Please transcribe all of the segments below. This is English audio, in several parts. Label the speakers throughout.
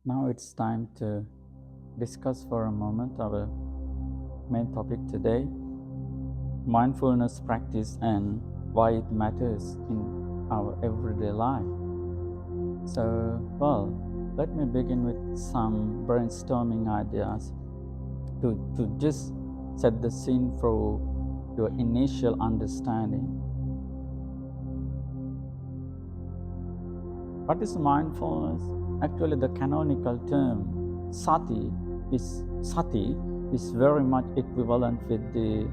Speaker 1: Now it's time to discuss for a moment our main topic today, mindfulness practice and why it matters in our everyday life. Let me begin with some brainstorming ideas to just set the scene for your initial understanding. What is mindfulness? Actually, the canonical term sati is very much equivalent with the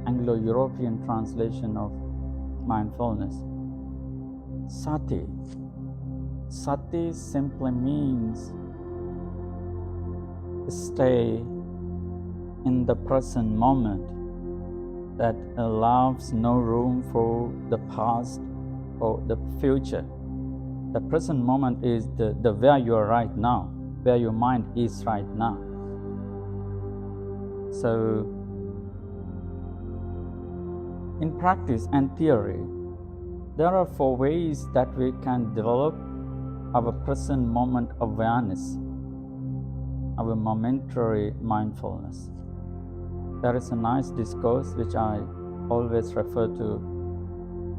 Speaker 1: Anglo-European translation of mindfulness. Sati simply means stay in the present moment that allows no room for the past or the future. The present moment is the where you are right now, where your mind is right now. So, in practice and theory, there are 4 ways that we can develop our present moment awareness, our momentary mindfulness. There is a nice discourse which I always refer to,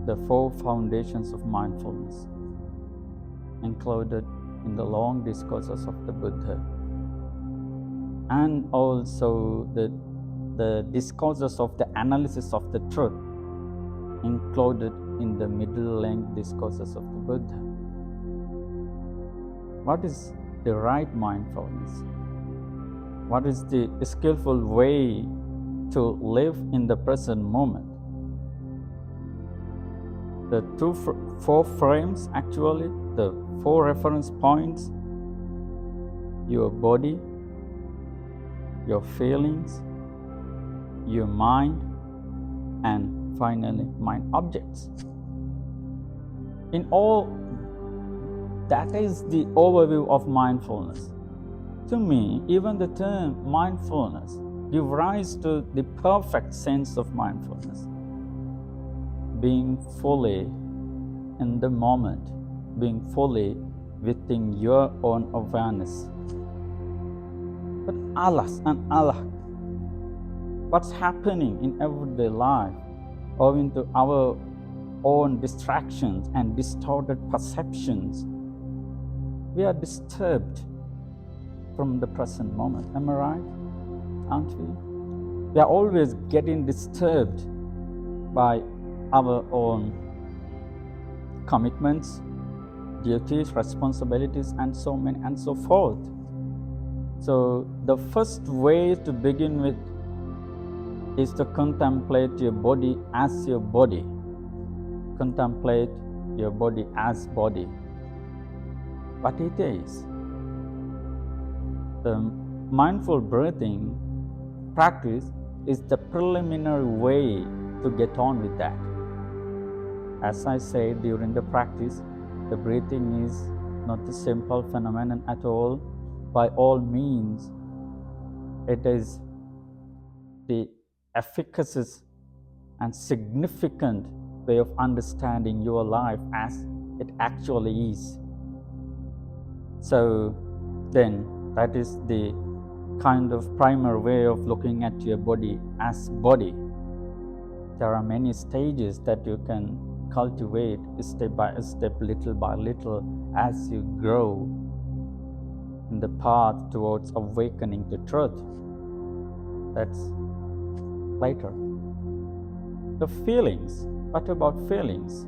Speaker 1: the 4 foundations of mindfulness, included in the long discourses of the Buddha, and also the discourses of the analysis of the truth, included in the middle-length discourses of the Buddha. What is the right mindfulness? What is the skillful way to live in the present moment? The 4 frames, actually, the 4 reference points: your body, your feelings, your mind, and finally mind objects. In all, that is the overview of mindfulness. To me, even the term mindfulness gives rise to the perfect sense of mindfulness. Being fully in the moment, being fully within your own awareness. But alas and alack, what's happening in everyday life, owing to our own distractions and distorted perceptions, we are disturbed from the present moment. Am I right? Aren't we? We are always getting disturbed by our own commitments, duties, responsibilities, and so many and so forth. So the first way to begin with is to contemplate your body as your body. Contemplate your body as body. What it is. The mindful breathing practice is the preliminary way to get on with that. As I said during the practice, the breathing is not a simple phenomenon at all. By all means, it is the efficacious and significant way of understanding your life as it actually is. So then, that is the kind of primary way of looking at your body as body. There are many stages that you can cultivate step by step, little by little, as you grow in the path towards awakening to truth. That's later. The feelings. What about feelings?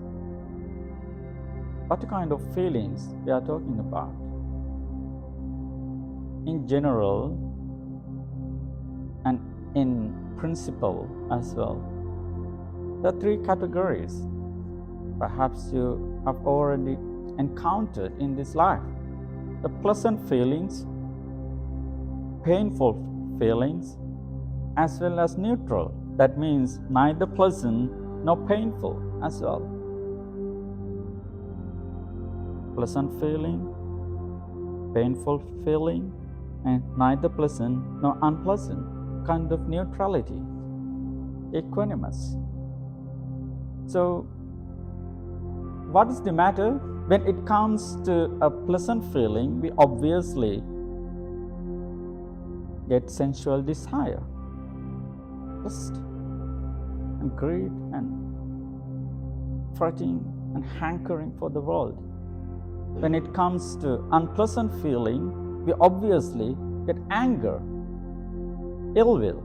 Speaker 1: What kind of feelings we are talking about? In general and in principle as well, there are 3 categories. Perhaps you have already encountered in this life: the pleasant feelings, painful feelings, as well as neutral. That means neither pleasant nor painful as well. Pleasant feeling, painful feeling, and neither pleasant nor unpleasant, kind of neutrality, equanimous. So, what is the matter When it comes to a pleasant feeling, we obviously get sensual desire, lust, and greed, and fretting and hankering for the world. When it comes to unpleasant feeling, we obviously get anger, ill will,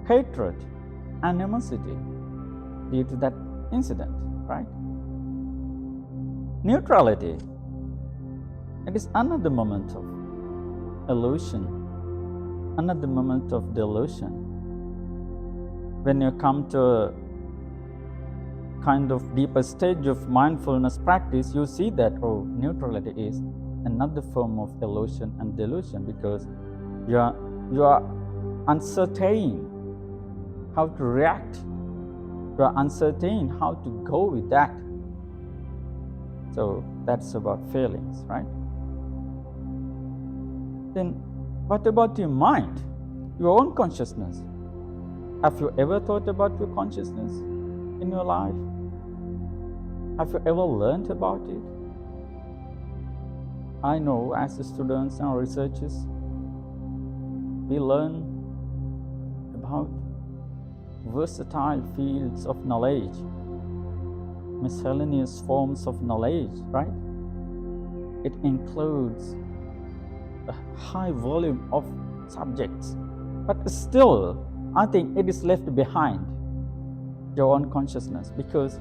Speaker 1: hatred, animosity due to that incident, right? Neutrality, it is another moment of illusion, another moment of delusion. When you come to a kind of deeper stage of mindfulness practice, you see that, neutrality is another form of illusion and delusion, because you are uncertain how to react. You are uncertain how to go with that. So that's about feelings, right? Then what about your mind, your own consciousness? Have you ever thought about your consciousness in your life? Have you ever learned about it? I know as students and researchers, we learn about versatile fields of knowledge, miscellaneous forms of knowledge, right? It includes a high volume of subjects, but still, I think it is left behind, your own consciousness, because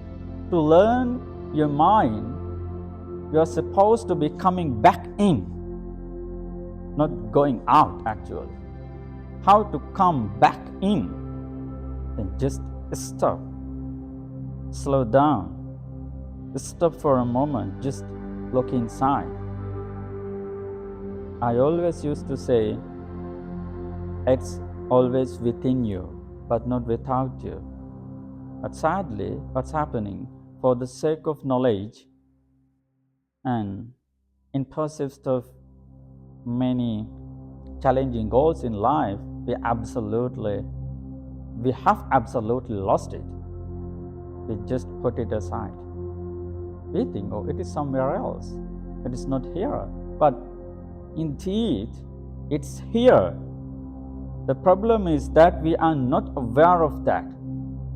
Speaker 1: to learn your mind, you are supposed to be coming back in, not going out actually. How to come back in? Then just stop, slow down, stop for a moment, just look inside. I always used to say, it's always within you, but not without you. But sadly, what's happening, for the sake of knowledge and in pursuit of many challenging goals in life, we have absolutely lost it. We just put it aside. We think, it is somewhere else. It is not here. But indeed, it's here. The problem is that we are not aware of that.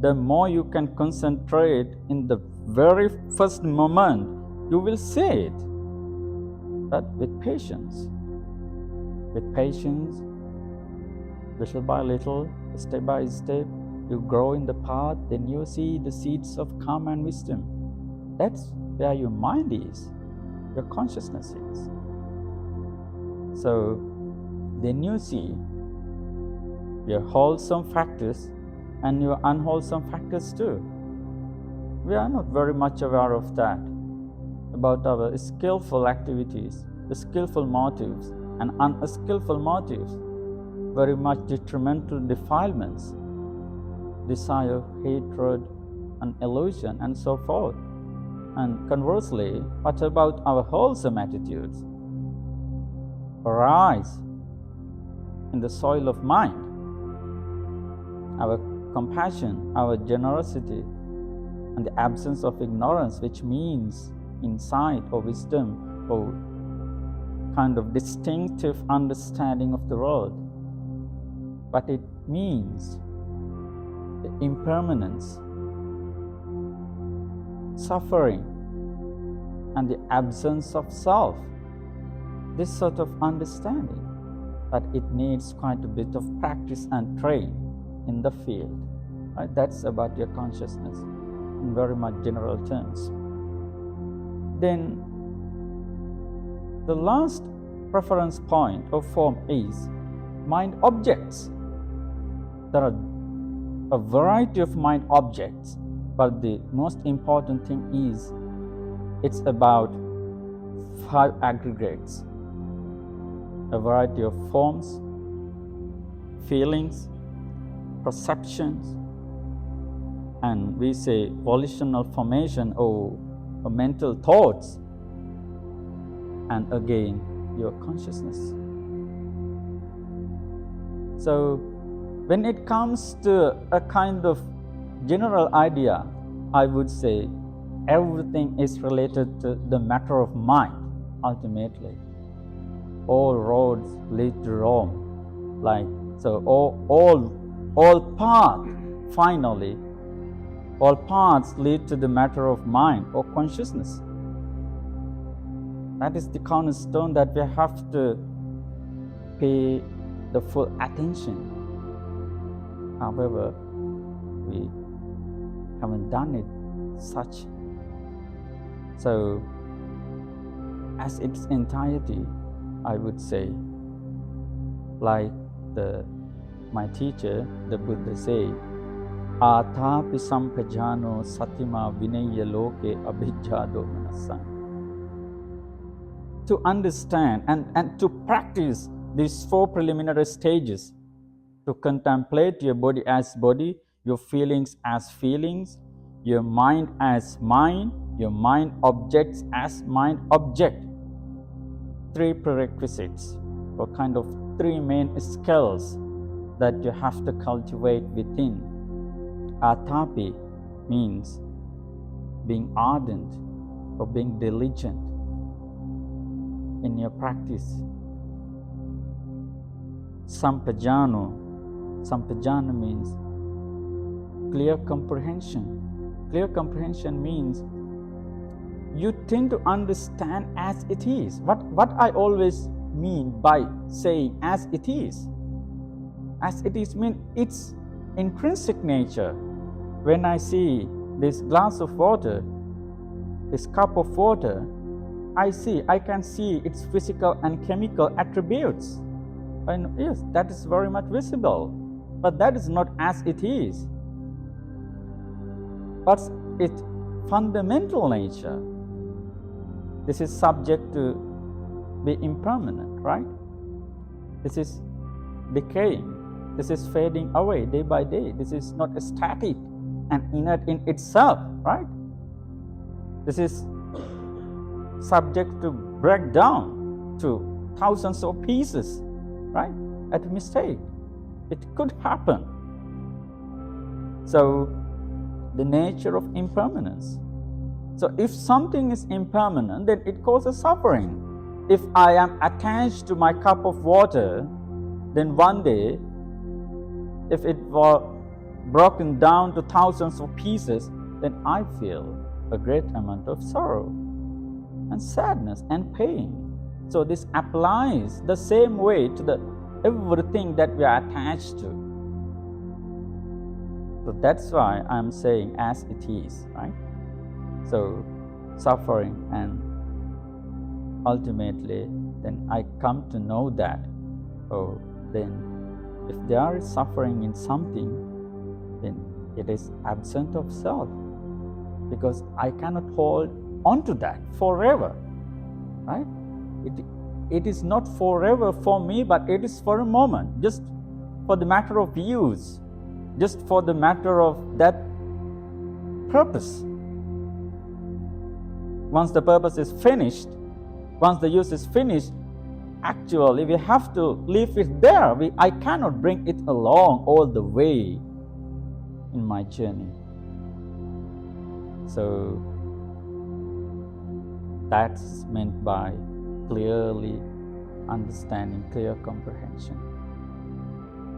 Speaker 1: The more you can concentrate in the very first moment, you will see it. But with patience, little by little, step by step, you grow in the path, then you see the seeds of calm and wisdom. That's where your mind is, your consciousness is. So then you see your wholesome factors and your unwholesome factors too. We are not very much aware of that, about our skillful activities, the skillful motives and unskillful motives, very much detrimental defilements, desire, hatred, and illusion, and so forth. And conversely, what about our wholesome attitudes? Arise in the soil of mind. Our compassion, our generosity, and the absence of ignorance, which means insight or wisdom or kind of distinctive understanding of the world. But it means the impermanence, suffering, and the absence of self. This sort of understanding, but it needs quite a bit of practice and train in the field. Right? That's about your consciousness in very much general terms. Then the last reference point or form is mind objects. There are a variety of mind objects, but the most important thing is it's about 5 aggregates, a variety of forms, feelings, perceptions, and we say volitional formation or mental thoughts, and again your consciousness. So when it comes to a kind of general idea, I would say everything is related to the matter of mind. Ultimately, all roads lead to Rome. Like so, all paths finally, all paths lead to the matter of mind or consciousness. That is the cornerstone that we have to pay the full attention. However, we haven't done it such. So, as its entirety, I would say, like my teacher, the Buddha say, Athapi sampajano satima vinaya loke abhijjado manasang. To understand and to practice these 4 preliminary stages, to contemplate your body as body, your feelings as feelings, your mind as mind, your mind objects as mind object. 3 prerequisites, or kind of 3 main skills that you have to cultivate within. Atapi means being ardent or being diligent in your practice. Sampajano means clear comprehension. Clear comprehension means you tend to understand as it is. What I always mean by saying as it is. As it is means its intrinsic nature. When I see this glass of water, this cup of water, I can see its physical and chemical attributes. And yes, that is very much visible. But that is not as it is. But its fundamental nature. This is subject to be impermanent, right? This is decaying. This is fading away day by day. This is not static and inert in itself, right? This is subject to break down to thousands of pieces, right? At a mistake. It could happen. So, the nature of impermanence. So, if something is impermanent, then it causes suffering. If I am attached to my cup of water, then one day, if it were broken down to thousands of pieces, then I feel a great amount of sorrow and sadness and pain. So this applies the same way to everything that we are attached to. So that's why I'm saying as it is, right? So suffering, and ultimately then I come to know that, then if there is suffering in something, then it is absent of self, because I cannot hold on to that forever, right? It is not forever for me, but it is for a moment, just for the matter of use, just for the matter of that purpose. Once the purpose is finished, once the use is finished, actually we have to leave it there. I cannot bring it along all the way in my journey. So that's meant by clearly understanding, clear comprehension.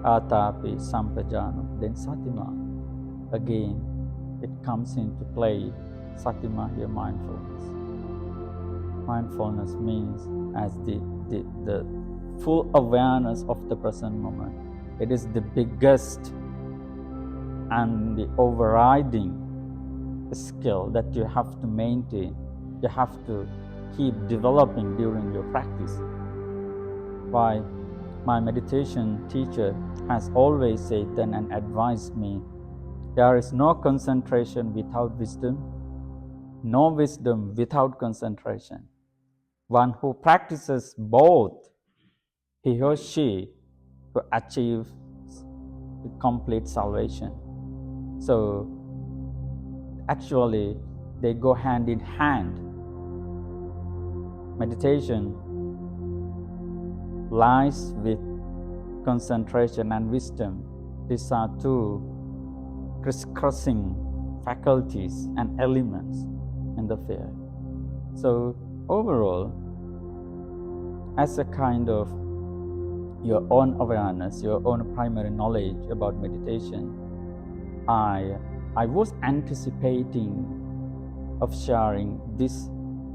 Speaker 1: Atapi sampajano, then satima. Again, it comes into play. Satima here, mindfulness. Mindfulness means as the full awareness of the present moment. It is the biggest and the overriding skill that you have to maintain. You have to keep developing during your practice. Why? My meditation teacher has always said and advised me, there is no concentration without wisdom, no wisdom without concentration. One who practices both, he or she will achieve complete salvation. So actually they go hand in hand. Meditation lies with concentration and wisdom. These are 2 crisscrossing faculties and elements. in the field. So overall, as a kind of your own awareness, your own primary knowledge about meditation, I was anticipating of sharing this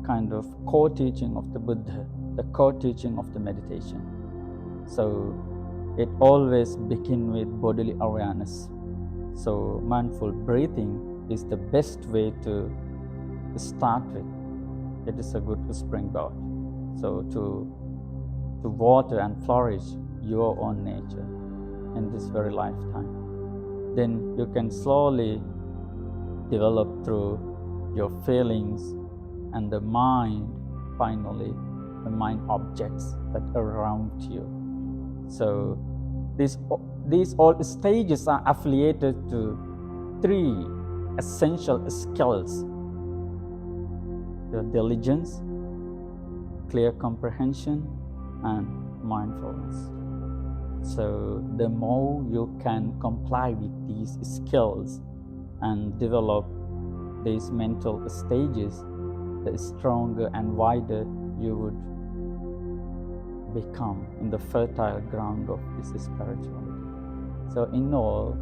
Speaker 1: kind of core teaching of the Buddha, the core teaching of the meditation. So it always begins with bodily awareness. So mindful breathing is the best way to start with. It is a good springboard. So to water and flourish your own nature in this very lifetime. Then you can slowly develop through your feelings and the mind, finally, the mind objects that are around you. So these all stages are affiliated to 3 essential skills: your diligence, clear comprehension, and mindfulness. So the more you can comply with these skills and develop these mental stages, the stronger and wider you would become in the fertile ground of this spirituality. So in all,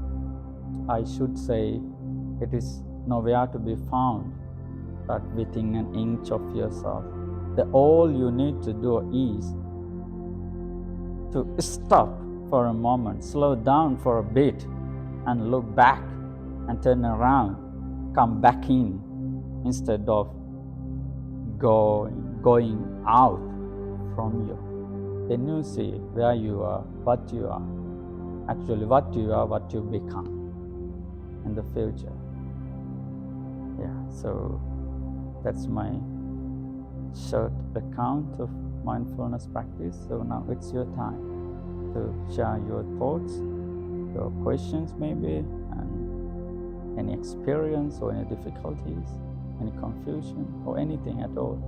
Speaker 1: I should say it is nowhere to be found but within an inch of yourself. All you need to do is to stop for a moment, slow down for a bit, and look back and turn around, come back in, instead of going out from you. Then you see where you are, what you are, actually what you are, what you become in the future. Yeah, so that's my short account of mindfulness practice. So now it's your time to share your thoughts, your questions maybe, and any experience or any difficulties, any confusion or anything at all.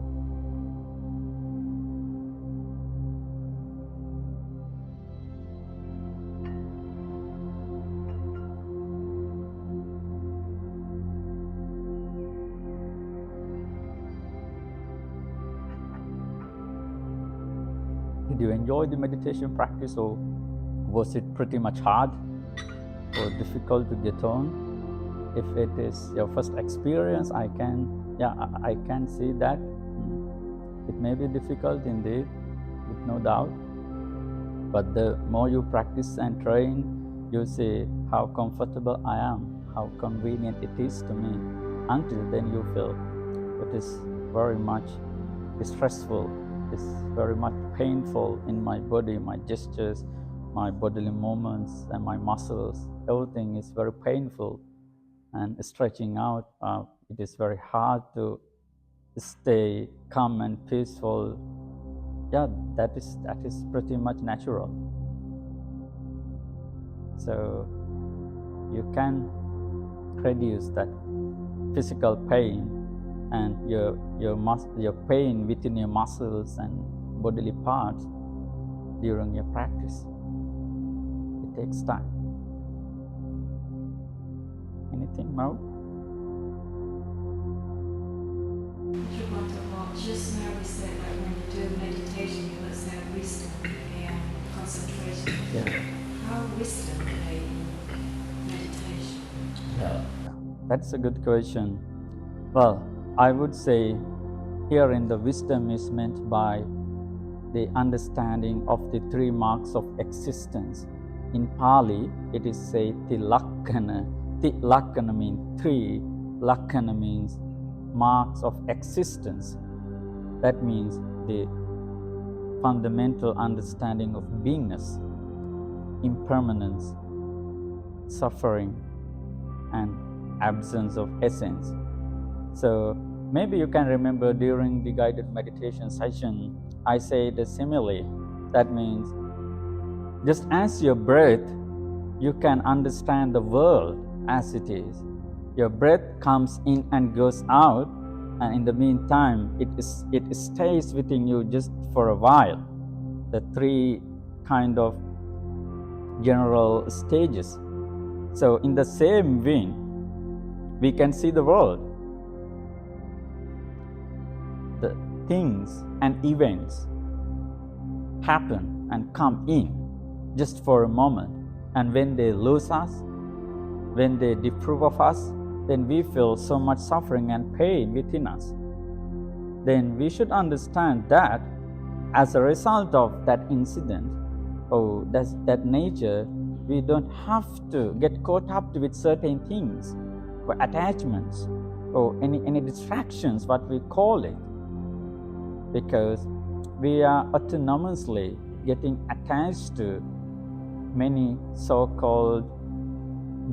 Speaker 1: Did you enjoy the meditation practice, or was it pretty much hard or difficult to get on? If it is your first experience, I can see that it may be difficult indeed, with no doubt. But the more you practice and train, you see how comfortable I am, how convenient it is to me. Until then you feel it is very much stressful, it's very much painful in my body, my gestures, my bodily movements, and my muscles. Everything is very painful and stretching out. It is very hard to stay calm and peaceful. Yeah, that is pretty much natural. So you can reduce that physical pain and your pain within your muscles and bodily parts during your practice. It takes time. Anything more?
Speaker 2: Just now we said that when you do meditation, you must have wisdom and concentration.
Speaker 1: Yeah.
Speaker 2: How wisdom in meditation?
Speaker 1: Yeah, that's a good question. Well, I would say here in the wisdom is meant by the understanding of the 3 marks of existence. In Pali, it is say Tilakkhana. Tilakkhana means 3. Lakkhana means marks of existence. That means the fundamental understanding of beingness, impermanence, suffering, and absence of essence. So maybe you can remember during the guided meditation session, I said a simile. That means just as your breath, you can understand the world as it is. Your breath comes in and goes out, and in the meantime, it stays within you just for a while. The 3 kind of general stages. So in the same vein, we can see the world. things and events happen and come in just for a moment. And when they lose us, when they deprive of us, then we feel so much suffering and pain within us. Then we should understand that as a result of that incident or that nature, we don't have to get caught up with certain things or attachments or any distractions, what we call it, because we are autonomously getting attached to many so-called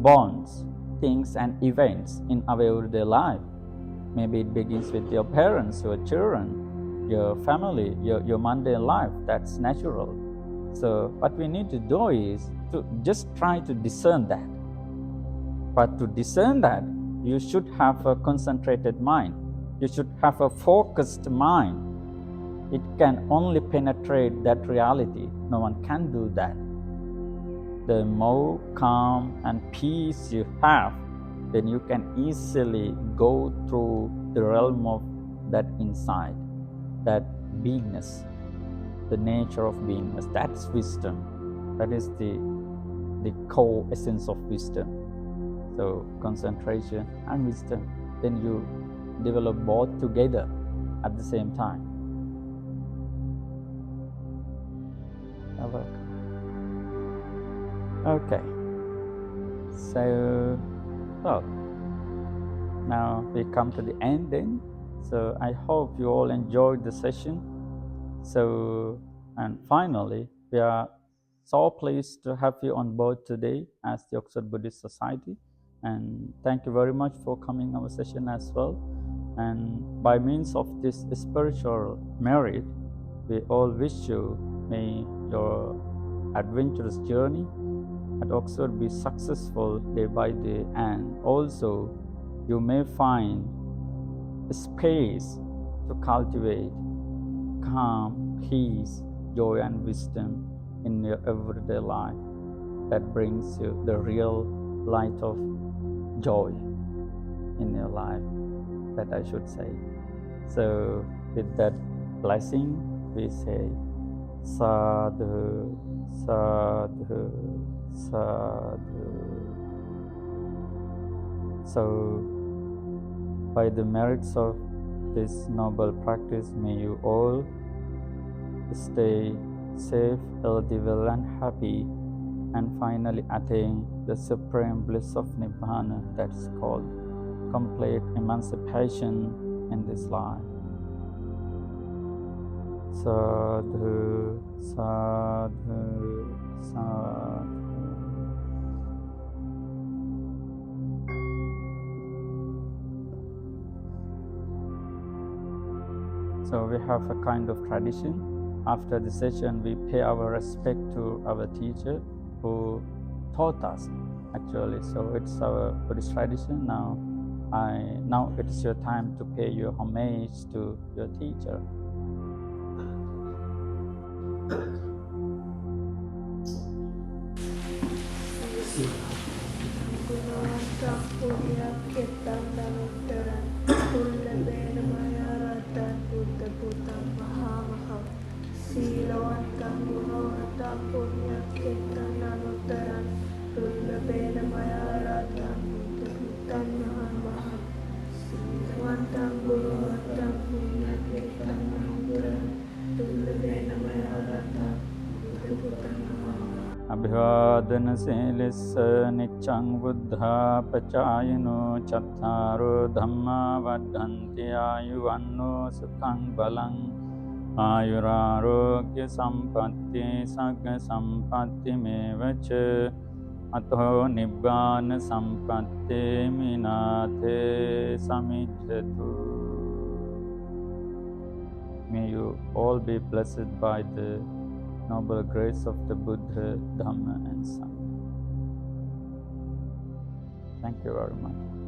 Speaker 1: bonds, things and events in our everyday life. Maybe it begins with your parents, your children, your family, your mundane life. That's natural. So what we need to do is to just try to discern that. But to discern that, you should have a concentrated mind. You should have a focused mind. It can only penetrate that reality. No one can do that. The more calm and peace you have, then you can easily go through the realm of that insight, that beingness, the nature of beingness. That's wisdom. That is the core essence of wisdom. So concentration and wisdom, then you develop both together at the same time. Okay, so well, now we come to the end then. So I hope you all enjoyed the session. So, and finally, we are so pleased to have you on board today as the Oxford Buddhist Society. And thank you very much for coming our session as well. And by means of this spiritual merit, we all wish you, may your adventurous journey at Oxford be successful day by day, and also you may find a space to cultivate calm, peace, joy and wisdom in your everyday life that brings you the real light of joy in your life, that I should say. So with that blessing, we say Sadhu, Sadhu, Sadhu. So by the merits of this noble practice, may you all stay safe, healthy, well and happy, and finally attain the supreme bliss of Nibbana, that is called complete emancipation in this life. Sadhu, Sadhu, Sadhu. So we have a kind of tradition. After the session, we pay our respect to our teacher who taught us, actually. So it's our Buddhist tradition. Now it is your time to pay your homage to your teacher. Abhivadana Selissa Niccang Buddha Pachayino Chattaro Dhamma Vaddhanti Ayuvanno Sukhang Balang Ayurarogya Sampatti Sagga Sampatti Mevacha Ato Nibbana Sampatti Minate Samidhatu. May you all be blessed by the noble grace of the Buddha, Dhamma and Sangha. Thank you very much.